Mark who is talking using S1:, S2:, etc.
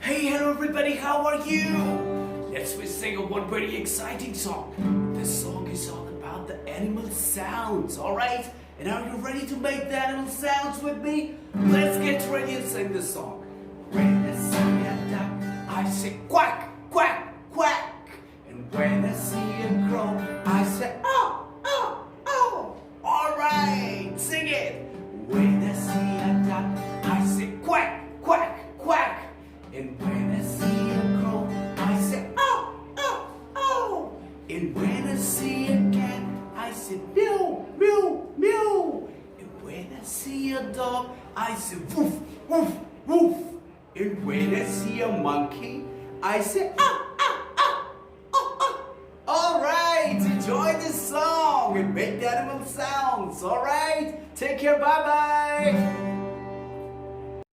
S1: Hey, hello everybody, how are you? Let's sing one very exciting song. This song is all about the animal sounds, alright? And are you ready to make the animal sounds with me? Let's get ready and sing this song. When I see a duck, I say quack, quack, quack. And when I see a crow, I say oh, oh, oh. Alright, sing it. When I see a duck, I say quack, quack, quack. And when I see a crow, I say oh, oh, oh. And when I see a cat, I say meow, meow, meow. And when I see a dog, I say woof, woof, woof. And when I see a monkey, I say ah, ah, ah, ah, ah. Alright, enjoy this song and make the animal sounds. Alright, take care, bye-bye.